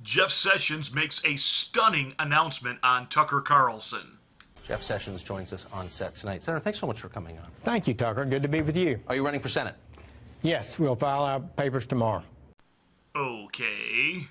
Jeff Sessions makes a stunning announcement on Tucker Carlson. Jeff Sessions joins us on set tonight. Senator, thanks so much for coming on. Thank you, Tucker. Good to be with you. Are you running for Senate? Yes, we'll file our papers tomorrow. Okay.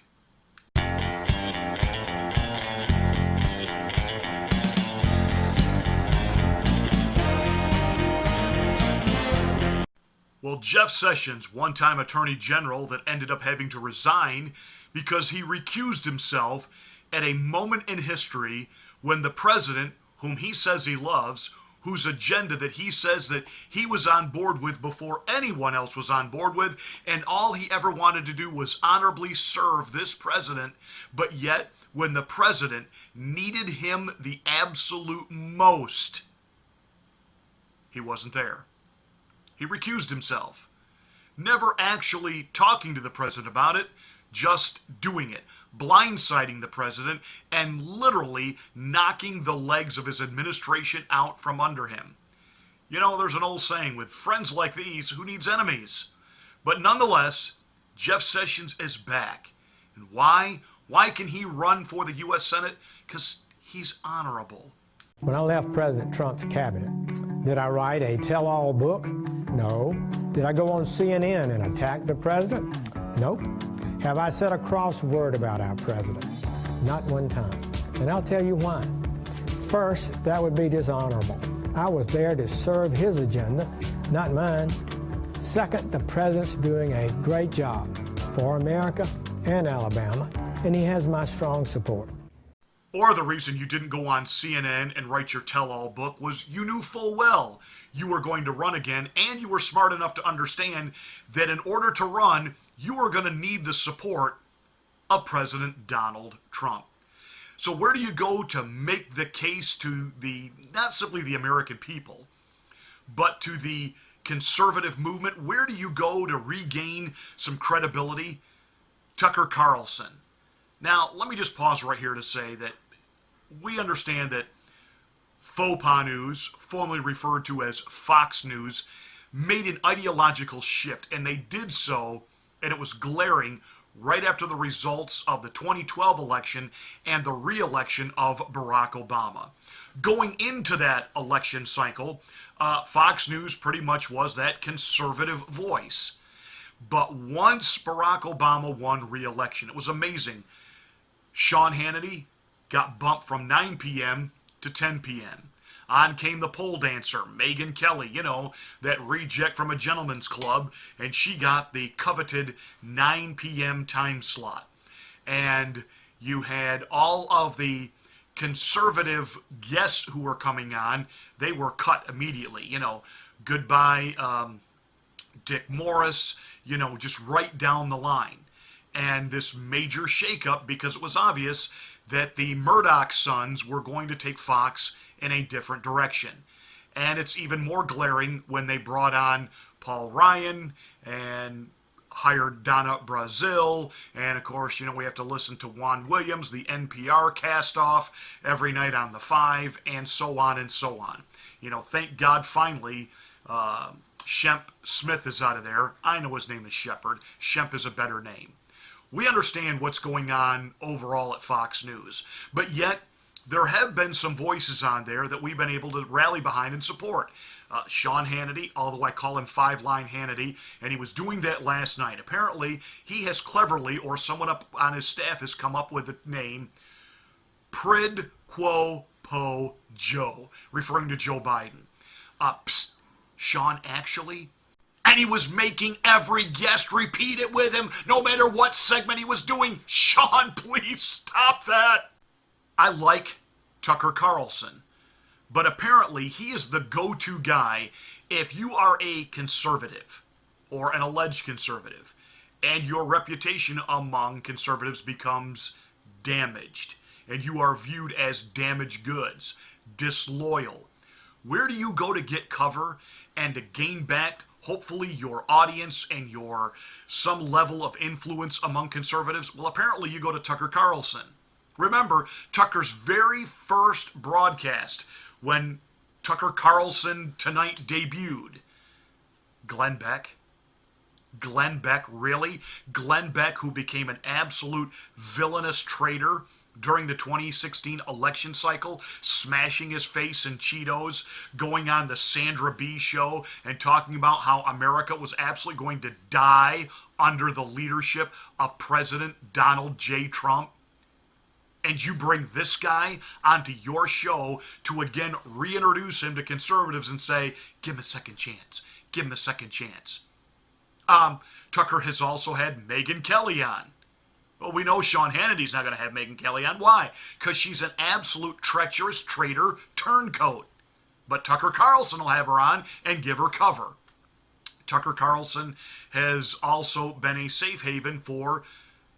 Well, Jeff Sessions, one-time Attorney General that ended up having to resign because he recused himself at a moment in history when the president, whom he says he loves, whose agenda that he says that he was on board with before anyone else was on board with, and all he ever wanted to do was honorably serve this president, but yet when the president needed him the absolute most, he wasn't there. He recused himself, never actually talking to the president about it, just doing it, blindsiding the president, and literally knocking the legs of his administration out from under him. You know, there's an old saying, with friends like these, who needs enemies? But nonetheless, Jeff Sessions is back. And why? Why can he run for the U.S. Senate? Because he's honorable. When I left President Trump's cabinet, did I write a tell-all book? No. Did I go on CNN and attack the president? Nope. Have I said a cross word about our president? Not one time. And I'll tell you why. First, that would be dishonorable. I was there to serve his agenda, not mine. Second, the president's doing a great job for America and Alabama, and he has my strong support. Or the reason you didn't go on CNN and write your tell-all book was you knew full well you were going to run again, and you were smart enough to understand that in order to run, you were going to need the support of President Donald Trump. So where do you go to make the case to the, not simply the American people, but to the conservative movement? Where do you go to regain some credibility? Tucker Carlson. Now, let me just pause right here to say that we understand that faux pas news, formerly referred to as Fox News, made an ideological shift, and they did so, and it was glaring, right after the results of the 2012 election and the re-election of Barack Obama. Going into that election cycle, Fox News pretty much was that conservative voice. But once Barack Obama won re-election, it was amazing. Sean Hannity got bumped from 9 p.m. to 10 p.m. On came the pole dancer, Megyn Kelly, you know, that reject from a gentleman's club, and she got the coveted 9 p.m. time slot. And you had all of the conservative guests who were coming on. They were cut immediately, you know, goodbye Dick Morris, you know, just right down the line. And this major shakeup because it was obvious that the Murdoch sons were going to take Fox in a different direction. And it's even more glaring when they brought on Paul Ryan and hired Donna Brazile. And of course, you know, we have to listen to Juan Williams, the NPR cast-off, every night on the 5, and so on and so on. You know, thank God finally Shemp Smith is out of there. I know his name is Shepard. Shemp is a better name. We understand what's going on overall at Fox News, but yet there have been some voices on there that we've been able to rally behind and support. Sean Hannity, although I call him Five-Line Hannity, and he was doing that last night. Apparently, he has cleverly, or someone up on his staff has come up with the name Prid Quo Po Joe, referring to Joe Biden. Psst, Sean actually... And he was making every guest repeat it with him, no matter what segment he was doing. Sean, please stop that. I like Tucker Carlson, but apparently he is the go-to guy if you are a conservative or an alleged conservative, and your reputation among conservatives becomes damaged, and you are viewed as damaged goods, disloyal. Where do you go to get cover and to gain back hopefully your audience and your some level of influence among conservatives? Well, apparently you go to Tucker Carlson. Remember, Tucker's very first broadcast when Tucker Carlson Tonight debuted. Glenn Beck, Glenn Beck, really? Glenn Beck, who became an absolute villainous traitor during the 2016 election cycle, smashing his face in Cheetos, going on the Sandra Bee show and talking about how America was absolutely going to die under the leadership of President Donald J. Trump. And you bring this guy onto your show to again reintroduce him to conservatives and say, give him a second chance. Give him a second chance. Tucker has also had Megyn Kelly on. Well, we know Sean Hannity's not going to have Megyn Kelly on. Why? Because she's an absolute treacherous traitor turncoat. But Tucker Carlson will have her on and give her cover. Tucker Carlson has also been a safe haven for,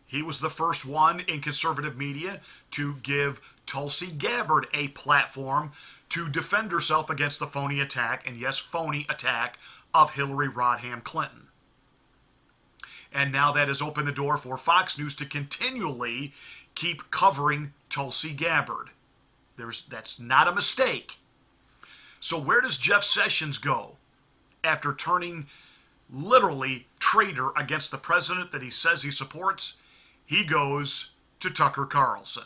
he was the first one in conservative media to give Tulsi Gabbard a platform to defend herself against the phony attack, and yes, phony attack, of Hillary Rodham Clinton. And now that has opened the door for Fox News to continually keep covering Tulsi Gabbard. That's not a mistake. So where does Jeff Sessions go after turning literally traitor against the president that he says he supports? He goes to Tucker Carlson.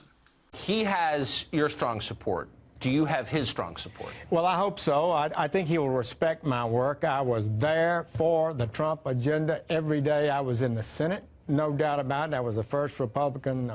He has your strong support. Do you have his strong support? Well, I hope so. I think he will respect my work. I was there for the Trump agenda every day I was in the Senate. No doubt about it. I was the first Republican,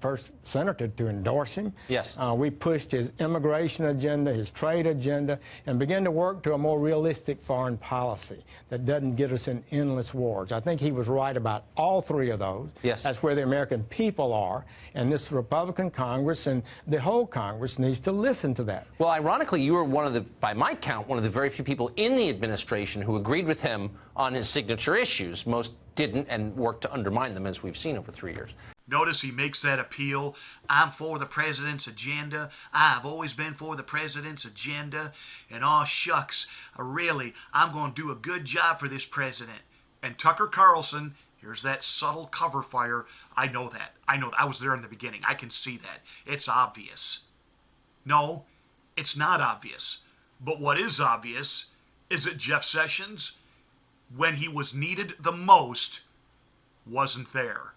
first senator to endorse him. Yes. We pushed his immigration agenda, his trade agenda, and began to work to a more realistic foreign policy that doesn't get us in endless wars. I think he was right about all three of those. Yes. That's where the American people are, and this Republican Congress and the whole Congress needs to listen to that. Well, ironically, you were one of the, by my count, one of the very few people in the administration who agreed with him on his signature issues. Most didn't and worked to undermine them, as we've seen over 3 years. Notice he makes that appeal. I'm for the president's agenda. I've always been for the president's agenda. And aw shucks, I'm going to do a good job for this president. And Tucker Carlson, here's that subtle cover fire. I know that. I was there in the beginning. I can see that. It's obvious. No, it's not obvious. But what is obvious is that Jeff Sessions, when he was needed the most, wasn't there.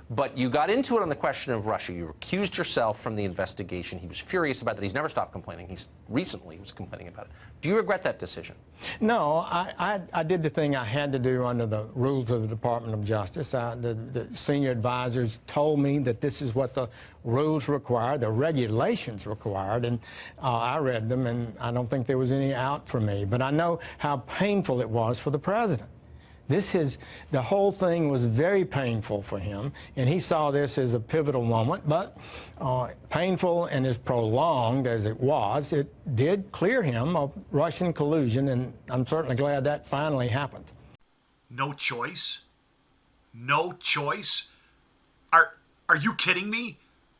But you got into it on the question of Russia. You recused yourself from the investigation. He was furious about that. He's never stopped complaining. He's recently was complaining about it. Do you regret that decision? No, I did the thing I had to do under the rules of the Department of Justice. The senior advisors told me that this is what the rules require, the regulations required, and I read them, and I don't think there was any out for me. But I know how painful it was for the president. The whole thing was very painful for him, and he saw this as a pivotal moment, but painful and as prolonged as it was, it did clear him of Russian collusion, and I'm certainly glad that finally happened. No choice? No choice? Are you kidding me?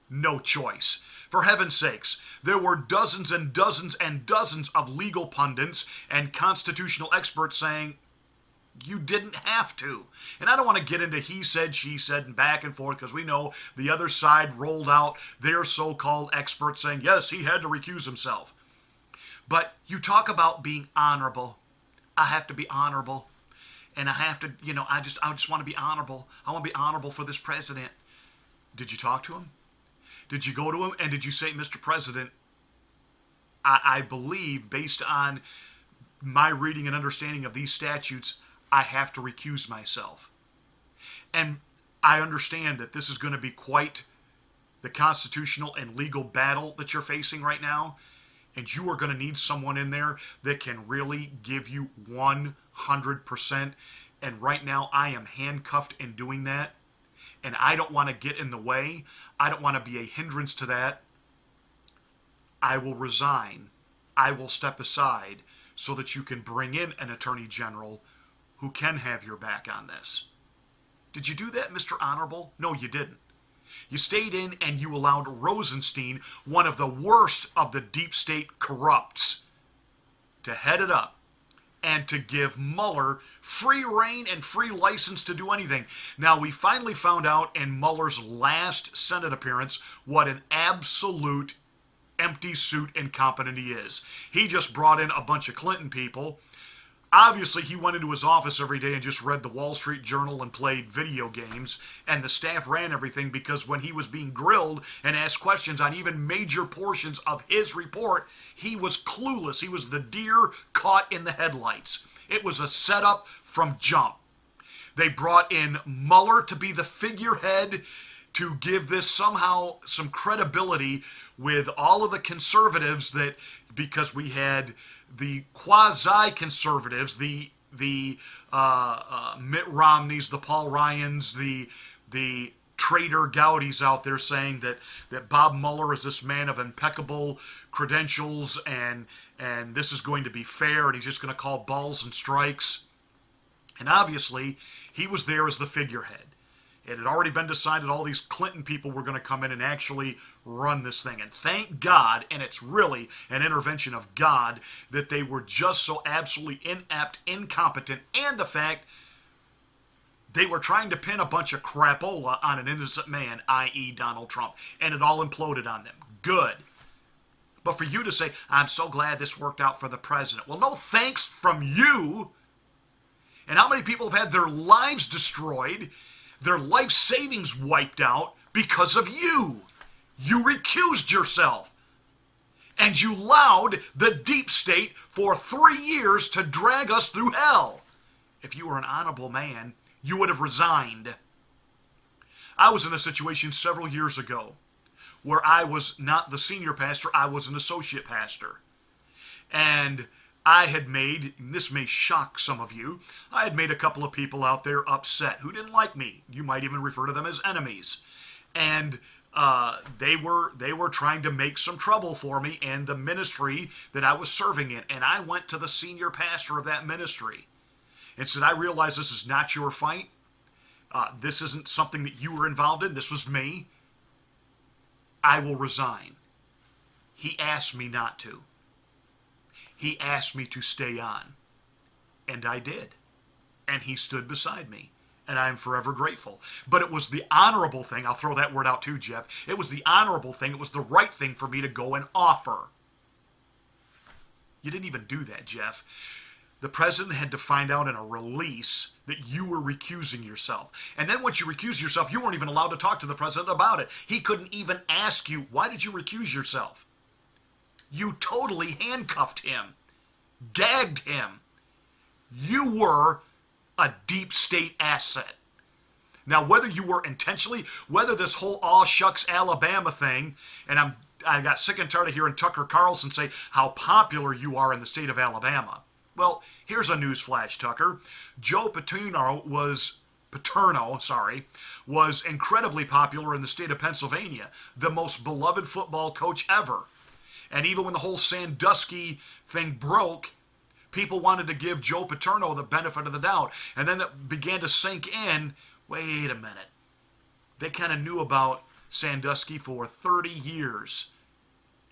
No choice. For heaven's sakes, there were dozens and dozens and dozens of legal pundits and constitutional experts saying, you didn't have to. And I don't want to get into he said, she said, and back and forth, because we know the other side rolled out their so-called experts saying, yes, he had to recuse himself. But you talk about being honorable. I have to be honorable. And I have to, I just want to be honorable. I want to be honorable for this president. Did you talk to him? Did you go to him? And did you say, Mr. President, I believe, based on my reading and understanding of these statutes, I have to recuse myself. And I understand that this is going to be quite the constitutional and legal battle that you're facing right now. And you are going to need someone in there that can really give you 100%. And right now I am handcuffed in doing that. And I don't want to get in the way. I don't want to be a hindrance to that. I will resign. I will step aside so that you can bring in an attorney general who can have your back on this. Did you do that, Mr. Honorable? No, you didn't. You stayed in and you allowed Rosenstein, one of the worst of the deep state corrupts, to head it up and to give Mueller free reign and free license to do anything. Now, we finally found out in Mueller's last Senate appearance what an absolute empty suit incompetent he is. He just brought in a bunch of Clinton people, Obviously, he went into his office every day and just read the Wall Street Journal and played video games, and the staff ran everything because when he was being grilled and asked questions on even major portions of his report, he was clueless. He was the deer caught in the headlights. It was a setup from jump. They brought in Mueller to be the figurehead to give this somehow some credibility with all of the conservatives, that because we had the quasi-conservatives, the Mitt Romneys, the Paul Ryans, the traitor Gowdies out there saying that Bob Mueller is this man of impeccable credentials and this is going to be fair and he's just going to call balls and strikes. And obviously, he was there as the figurehead. It had already been decided all these Clinton people were going to come in and actually run this thing. And thank God, and it's really an intervention of God, that they were just so absolutely inept, incompetent, and the fact they were trying to pin a bunch of crapola on an innocent man, i.e. Donald Trump. And it all imploded on them. Good. But for you to say, I'm so glad this worked out for the president. Well, no thanks from you. And how many people have had their lives destroyed, their life savings wiped out because of you? You recused yourself. And you allowed the deep state for 3 years to drag us through hell. If you were an honorable man, you would have resigned. I was in a situation several years ago where I was not the senior pastor, I was an associate pastor. And I had made, and this may shock some of you, I had made a couple of people out there upset who didn't like me. You might even refer to them as enemies. And they were trying to make some trouble for me and the ministry that I was serving in. And I went to the senior pastor of that ministry and said, I realize this is not your fight. This isn't something that you were involved in. This was me. I will resign. He asked me not to. He asked me to stay on. And I did. And he stood beside me. And I'm forever grateful. But it was the honorable thing. I'll throw that word out too, Jeff. It was the honorable thing. It was the right thing for me to go and offer. You didn't even do that, Jeff. The president had to find out in a release that you were recusing yourself. And then once you recused yourself, you weren't even allowed to talk to the president about it. He couldn't even ask you, why did you recuse yourself? You totally handcuffed him, gagged him. You were a deep state asset. Now, whether you were intentionally, whether this whole aw shucks Alabama thing, and I got sick and tired of hearing Tucker Carlson say how popular you are in the state of Alabama. Well, here's a news flash, Tucker. Joe Paterno was incredibly popular in the state of Pennsylvania, the most beloved football coach ever. And even when the whole Sandusky thing broke, people wanted to give Joe Paterno the benefit of the doubt. And then it began to sink in, wait a minute. They kind of knew about Sandusky for 30 years.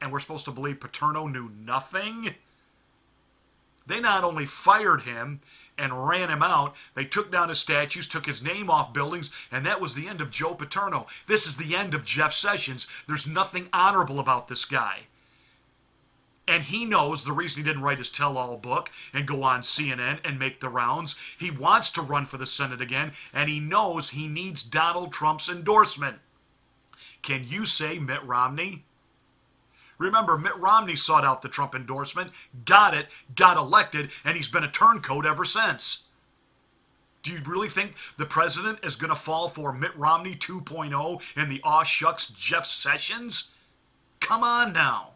And we're supposed to believe Paterno knew nothing? They not only fired him and ran him out, they took down his statues, took his name off buildings, and that was the end of Joe Paterno. This is the end of Jeff Sessions. There's nothing honorable about this guy. And he knows the reason he didn't write his tell-all book and go on CNN and make the rounds. He wants to run for the Senate again, and he knows he needs Donald Trump's endorsement. Can you say Mitt Romney? Remember, Mitt Romney sought out the Trump endorsement, got it, got elected, and he's been a turncoat ever since. Do you really think the president is going to fall for Mitt Romney 2.0 and the aw shucks Jeff Sessions? Come on now.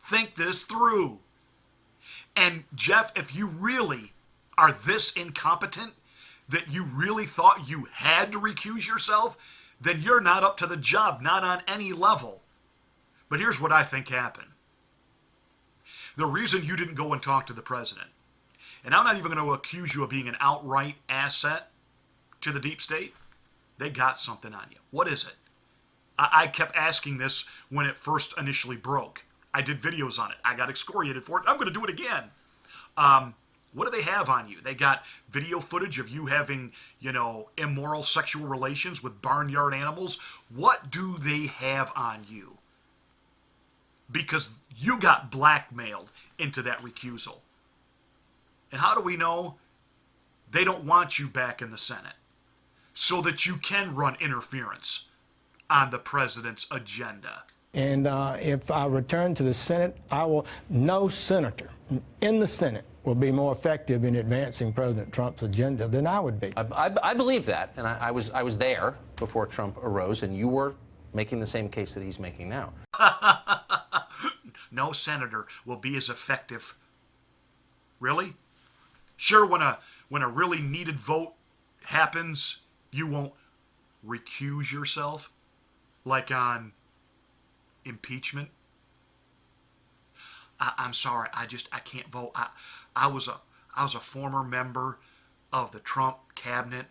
Think this through. And Jeff, if you really are this incompetent that you really thought you had to recuse yourself, then you're not up to the job, not on any level. But here's what I think happened. The reason you didn't go and talk to the president, and I'm not even going to accuse you of being an outright asset to the deep state, they got something on you. What is it? I kept asking this when it first initially broke. I did videos on it. I got excoriated for it. I'm going to do it again. What do they have on you? They got video footage of you having, immoral sexual relations with barnyard animals. What do they have on you? Because you got blackmailed into that recusal. And how do we know? They don't want you back in the Senate so that you can run interference on the president's agenda. And if I return to the Senate, no senator in the Senate will be more effective in advancing President Trump's agenda than I would be. I believe that, and I was there before Trump arose, and you were making the same case that he's making now. No senator will be as effective. Really? Sure, when a really needed vote happens, you won't recuse yourself, like on impeachment. I'm sorry, I can't vote. I was a former member of the Trump cabinet,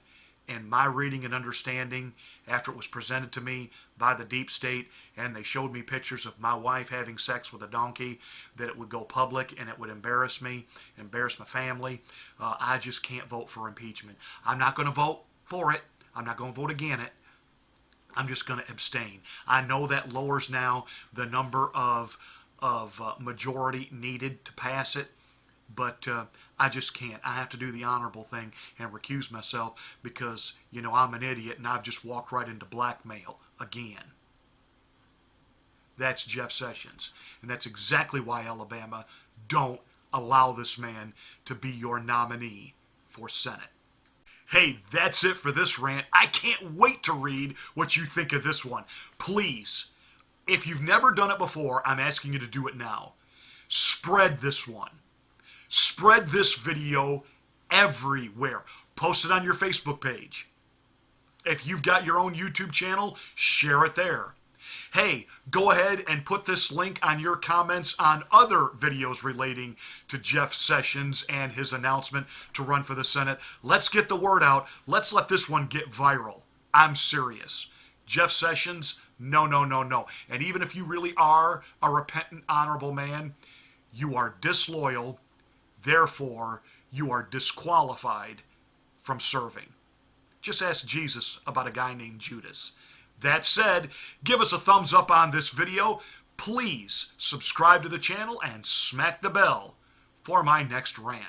and my reading and understanding after it was presented to me by the deep state, and they showed me pictures of my wife having sex with a donkey, that it would go public and it would embarrass me, embarrass my family. I just can't vote for impeachment. I'm not going to vote for it. I'm not going to vote against it. I'm just going to abstain. I know that lowers now the number of majority needed to pass it, but I just can't. I have to do the honorable thing and recuse myself because, I'm an idiot and I've just walked right into blackmail again. That's Jeff Sessions. And that's exactly why, Alabama, don't allow this man to be your nominee for Senate. Hey, that's it for this rant. I can't wait to read what you think of this one. Please, if you've never done it before, I'm asking you to do it now. Spread this one. Spread this video everywhere. Post it on your Facebook page. If you've got your own YouTube channel, share it there. Hey, go ahead and put this link on your comments on other videos relating to Jeff Sessions and his announcement to run for the Senate. Let's get the word out. Let's let this one get viral. I'm serious. Jeff Sessions, no, no, no, no. And even if you really are a repentant, honorable man, you are disloyal. Therefore, you are disqualified from serving. Just ask Jesus about a guy named Judas. That said, give us a thumbs up on this video. Please subscribe to the channel and smack the bell for my next rant.